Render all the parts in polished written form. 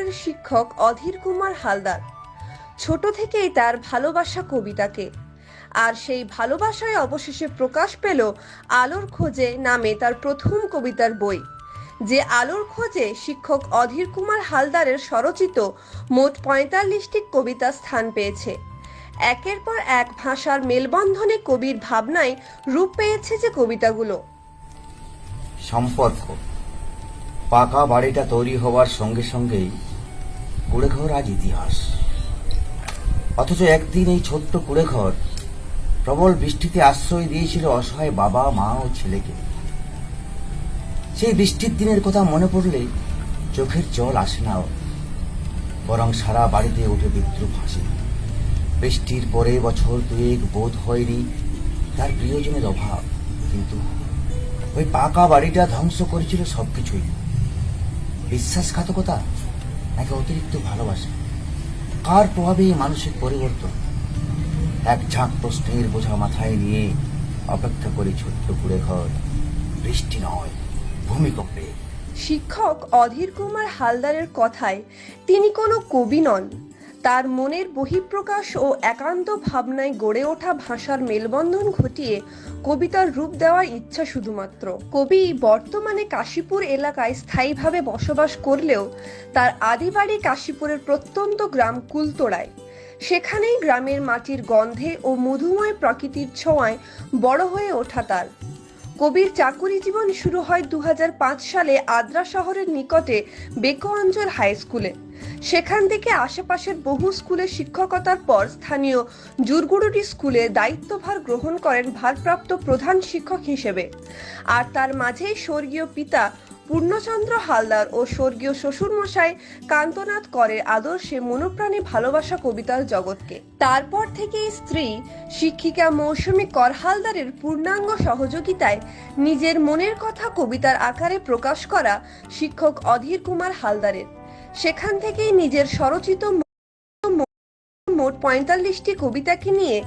স্কুলের শিক্ষক অধীর কুমার হালদার। ছোট থেকেই তার ভালোবাসা কবিতাকে, আর সেই ভালোবাসায় অবশেষে প্রকাশ পেল আলোর খোঁজে নামে তার প্রথম কবিতার বই। যে আলোর খোঁজে শিক্ষক অধীর কুমার হালদারের স্বরচিত মোট ৪৫টি কবিতা স্থান পেয়েছে। একের পর এক ভাষার মেলবন্ধনে কবির ভাবনায় রূপ পেয়েছে যে কবিতাগুলো। সম্পর্ক পাকা বাড়িটা তৈরি হওয়ার সঙ্গে সঙ্গেই কুড়েঘর আজ ইতিহাস। অথচ একদিন এই ছোট্ট কুড়েঘর প্রবল বৃষ্টিতে আশ্রয় দিয়েছিল অসহায় বাবা, মা ও ছেলেকে। সেই বৃষ্টির দিনের কথা মনে পড়লে চোখের জল আসে না, বরং সারা বাড়িতে ওঠে বিদ্রুপ হাসি। বৃষ্টির পরে বছর দুয়েক বোধ হয়নি তার প্রিয়জনের অভাব, কিন্তু ওই পাকা বাড়িটা ধ্বংস করেছিল সবকিছুই। বিশ্বাসঘাতকতা নাকি অতিরিক্ত ভালোবাসা? কার প্রভাবে এই মানসিক পরিবর্তন? এক ঝাঁক প্রশ্নের বোঝা মাথায় নিয়ে অপেক্ষা করি ছোট্ট কুড়েঘর, বৃষ্টি নয় ভূমিকম্পে। শিক্ষক অধীর কুমার হালদারের কথায় তিনি কোনো কবি নন। তার মনের বহিঃপ্রকাশ ও একান্ত ভাবনায় গড়ে ওঠা ভাষার মেলবন্ধন ঘটিয়ে কবিতার রূপ দেওয়ার ইচ্ছা শুধুমাত্র। কবি বর্তমানে কাশীপুর এলাকায় স্থায়ীভাবে বসবাস করলেও তার আদি বাড়ি কাশীপুরের প্রত্যন্ত গ্রাম কুলতোড়ায়। সেখানেই গ্রামের মাটির গন্ধে ও মধুময় প্রকৃতির ছোঁয়ায় বড় হয়ে ওঠা তার। কবির চাকুরি জীবন শুরু হয় ২০০৫ সালে আদ্রা শহরের নিকটে বেকো অঞ্চল হাই স্কুলে। সেখান থেকে আশেপাশের বহু স্কুলে শিক্ষকতার পর স্থানীয় জুরগুড়ুটি স্কুলে দায়িত্বভার গ্রহণ করেন ভারপ্রাপ্ত প্রধান শিক্ষক হিসেবে। আর তার মাঝেই স্বর্গীয় পিতা পূর্ণচন্দ্র হালদার ও স্বর্গীয় শ্বশুরমশাই কান্তনাথ করের আদর্শে মনোপ্রাণে ভালোবাসা কবিতার জগৎকে। তারপর থেকেই স্ত্রী শিক্ষিকা মৌসুমী কর হালদারের পূর্ণাঙ্গ সহযোগিতায় নিজের মনের কথা কবিতার আকারে প্রকাশ করা শিক্ষক অধীর কুমার হালদারের। সেখান থেকেই নিজের স্বরচিত মোট ৪৫টি কবিতাকে নিয়ে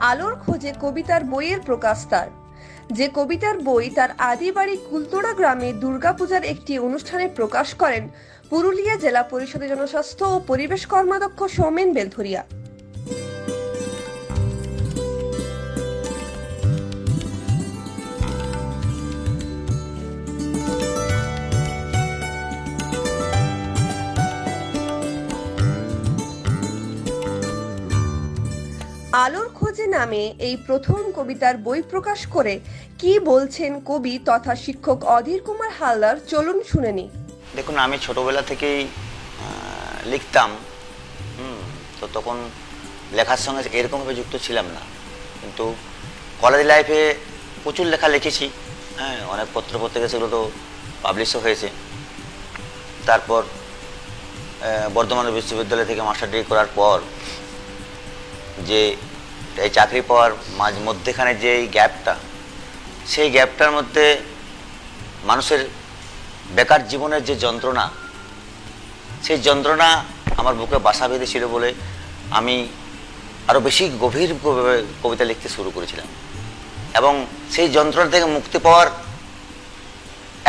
আলোর খোঁজে কবিতার বইয়ের প্রকাশ তার। যে কবিতার বই তার আদি বাড়ি কুলতোড়া গ্রামে দুর্গাপূজার একটি অনুষ্ঠানে প্রকাশ করেন পুরুলিয়া জেলা পরিষদের জনস্বাস্থ্য ও পরিবেশ কর্মাধ্যক্ষ সৌমেন বেলধরিয়া। আলোর খোঁজে নামে এই প্রথম কবিতার বই প্রকাশ করে কি বলছেন কবি তথা শিক্ষক অধীর কুমার হালদার, চলুন শুনে নি। দেখুন, আমি ছোটবেলা থেকেই লিখতাম। তো তখন লেখার সঙ্গে এরকমভাবে যুক্ত ছিলাম না, কিন্তু কলেজ লাইফে প্রচুর লেখা লিখেছি। হ্যাঁ, অনেক পত্রপত্রিকা সেগুলো তো পাবলিশও হয়েছে। তারপর বর্ধমান বিশ্ববিদ্যালয় থেকে মাস্টার ডিগ্রি করার পর যে এই চাকরি পাওয়ার মধ্যেখানে যে গ্যাপটা, সেই গ্যাপটার মধ্যে মানুষের বেকার জীবনের যে যন্ত্রণা, সেই যন্ত্রণা আমার বুকে বাসা বেঁধেছিল বলে আমি আরও বেশি গভীর কবিতা লিখতে শুরু করেছিলাম। এবং সেই যন্ত্রণা থেকে মুক্তি পাওয়ার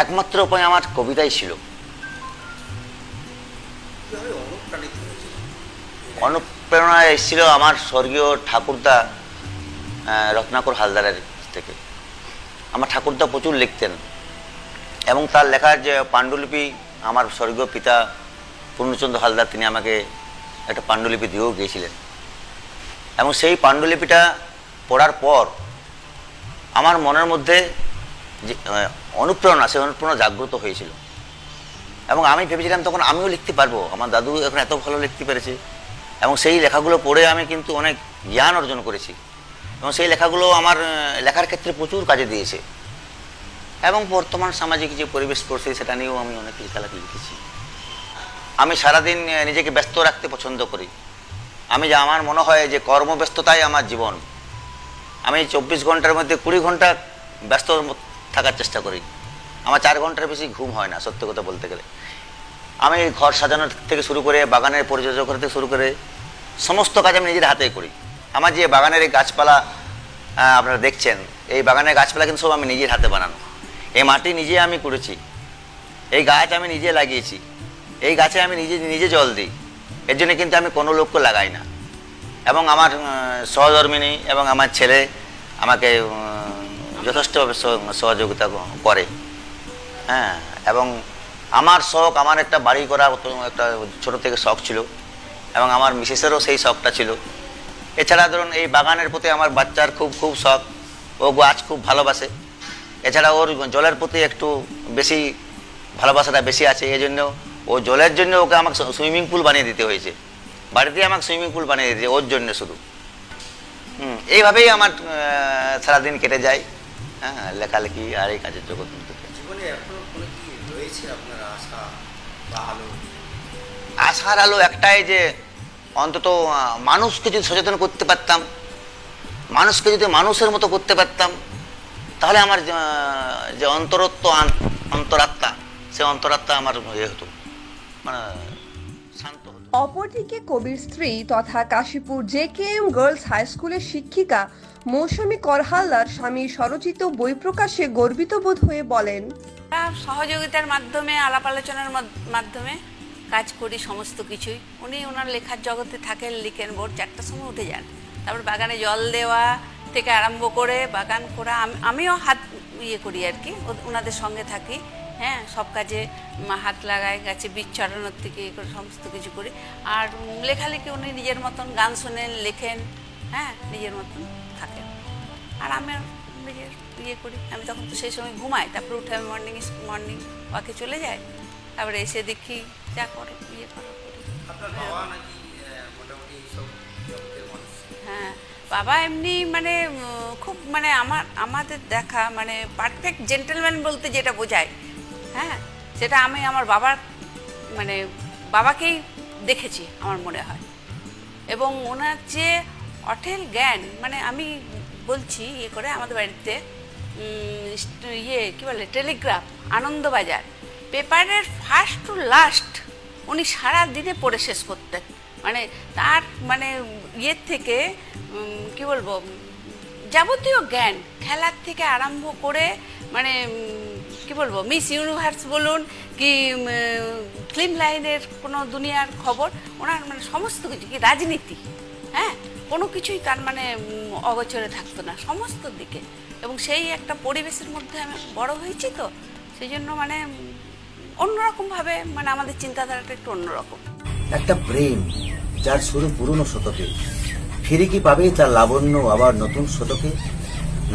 একমাত্র উপায় আমার কবিতাই ছিল। অনুপ্রেরণা এসেছিল আমার স্বর্গীয় ঠাকুরদা রত্নাকর হালদারের থেকে। আমার ঠাকুরদা প্রচুর লিখতেন এবং তার লেখার যে পাণ্ডুলিপি আমার স্বর্গীয় পিতা পূর্ণচন্দ্র হালদার তিনি আমাকে একটা পাণ্ডুলিপি দিয়েও গিয়েছিলেন। এবং সেই পাণ্ডুলিপিটা পড়ার পর আমার মনের মধ্যে যে অনুপ্রেরণা, সেই অনুপ্রেরণা জাগ্রত হয়েছিল। এবং আমি ভেবেছিলাম তখন আমিও লিখতে পারবো, আমার দাদু এখন এত ভালো লিখতে পেরেছে। এবং সেই লেখাগুলো পড়ে আমি কিন্তু অনেক জ্ঞান অর্জন করেছি এবং সেই লেখাগুলো আমার লেখার ক্ষেত্রে প্রচুর কাজে দিয়েছে। এবং বর্তমান সামাজিক যে পরিবেশ পড়ছে সেটা নিয়েও আমি অনেক লেখালেখি লিখেছি। আমি সারাদিন নিজেকে ব্যস্ত রাখতে পছন্দ করি। আমার মনে হয় যে কর্মব্যস্ততাই আমার জীবন। আমি ২৪ ঘন্টার মধ্যে ২০ ঘন্টা ব্যস্ত থাকার চেষ্টা করি। আমার ৪ ঘন্টার বেশি ঘুম হয় না, সত্যি কথা বলতে গেলে। আমি ঘর সাজানোর থেকে শুরু করে বাগানের পরিচর্যা করতে শুরু করে সমস্ত কাজ আমি নিজের হাতেই করি। আমার যে বাগানের এই গাছপালা আপনারা দেখছেন, এই বাগানের গাছপালা কিন্তু সব আমি নিজের হাতে বানানো। এই মাটি নিজে আমি করেছি, এই গাছ আমি নিজে লাগিয়েছি। এই গাছে আমি নিজে নিজে জল দিই, এর জন্য কিন্তু আমি কোনো লোককে লাগাই না। এবং আমার সহধর্মিণী এবং আমার ছেলে আমাকে যথেষ্টভাবে সহযোগিতা করে। হ্যাঁ, এবং আমার শখ, আমার একটা বাড়ি করা একটা ছোটো থেকে শখ ছিল, এবং আমার মিসেসেরও সেই শখটা ছিল। এছাড়া ধরুন এই বাগানের প্রতি আমার বাচ্চার খুব খুব শখ, ও গাছ খুব ভালোবাসে। এছাড়া ওর জলের প্রতি একটু বেশি ভালোবাসাটা বেশি আছে, এই জন্য ও জলের জন্য ওকে আমাকে সুইমিং পুল বানিয়ে দিতে হয়েছে, বাড়িতে আমাকে সুইমিং পুল বানিয়ে দিতে ওর জন্য শুধু। এইভাবেই আমার সারাদিন কেটে যায়। হ্যাঁ, লেখালেখি আর এই কাজের জগৎ। জীবনে এখনো কোনো কি রয়েছে আপনার আশা বা আলো? আশার আলো একটাই, যে অন্তত মানুষকে যদি সচেতন করতে পারতাম, মানুষকে যদি মানুষের মতো করতে পারতাম, তাহলে আমার যে অন্তরাত্মা, সে অন্তরাত্মা আমার হতো, মানে শান্ত হতো। অপরদিকে কবির স্ত্রী তথা কাশীপুর JKM গার্লস হাই স্কুলের শিক্ষিকা মৌসুমী কর হালদার স্বামী স্বরচিত বই প্রকাশে গর্বিত বোধ হয়ে বলেন, সহযোগিতার মাধ্যমে, আলাপ আলোচনার মাধ্যমে কাজ করি সমস্ত কিছুই। উনি ওনার লেখার জগতে থাকেন, লিখেন, ভোর 4টার সময় উঠে যান, তারপর বাগানে জল দেওয়া থেকে আরম্ভ করে বাগান করা, আমিও হাত করি আর কি, ওনাদের সঙ্গে থাকি। হ্যাঁ, সব কাজে হাত লাগাই, গাছে বীজ ছড়ানোর থেকে করে সমস্ত কিছু করি। আর লেখালেখি উনি নিজের মতন গান শোনেন, লেখেন, হ্যাঁ, নিজের মতন থাকেন। আর আমি নিজের করি। আমি তখন তো সেই সময় ঘুমাই, তারপরে উঠে আমি মর্নিং ওয়াকে চলে যাই, তারপরে এসে দেখি যা করো করো করি। আপনার বাবা নাকি মোটামুটি এইসব জগতের মানুষ? হ্যাঁ, বাবা এমনি মানে খুব মানে আমাদের দেখা মানে পারফেক্ট জেন্টেলম্যান বলতে যেটা বোঝায়, হ্যাঁ, সেটা আমি আমার মানে বাবাকেই দেখেছি আমার মনে হয়। এবং ওনার যে অঢেল জ্ঞান, মানে আমি বলছি করে আমাদের বাড়িতে কি বলে টেলিগ্রাফ, আনন্দবাজার পেপারের ফার্স্ট টু লাস্ট উনি সারা দিনে পড়ে শেষ করতেন। মানে তার মানে থেকে কি বলবো, যাবতীয় জ্ঞান, খেলার থেকে আরম্ভ করে মানে কি বলবো, মিস ইউনিভার্স বলুন কি ফিল্ম লাইনের কোনো দুনিয়ার খবর, ওনার মানে সমস্ত কিছু, কি রাজনীতি, হ্যাঁ, কোনো কিছুই তার মানে অগোচরে থাকতো না সমস্ত দিকে। এবং সেই একটা পরিবেশের মধ্যে আমি বড় হয়েছি, তো সেই জন্য মানে অন্যরকমভাবে মানে আমাদের চিন্তাধারাটা একটু অন্যরকম। একটা প্রেম যার শুরু পুরনো শতকে, ফিরে কি পাবে তার লাবণ্য আবার নতুন শতকে?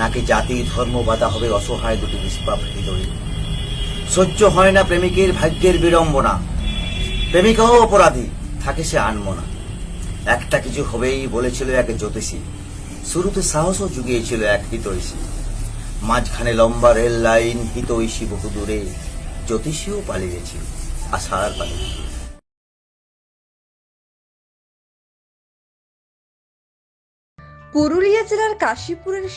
নাকি জাতি ধর্ম বাধা হবে অসহায় দুটি নিষ্পাপ হৃদয়ে? সহ্য হয় না প্রেমিকের ভাগ্যের বিড়ম্বনা, প্রেমিকাও অপরাধী, থাকে সে আনমনা। একটা কিছু হবেই বলেছিল এক জ্যোতিষী, শুরুতে সাহসও জুগিয়েছিল এক হিতৈষী। মাঝখানে লম্বা রেল লাইন, হিতৈষী বহু দূরে, জ্যোতিষীও পালিয়েছিল আশার পালিয়ে। পুরুলিয়া জেলার কাশীপুরের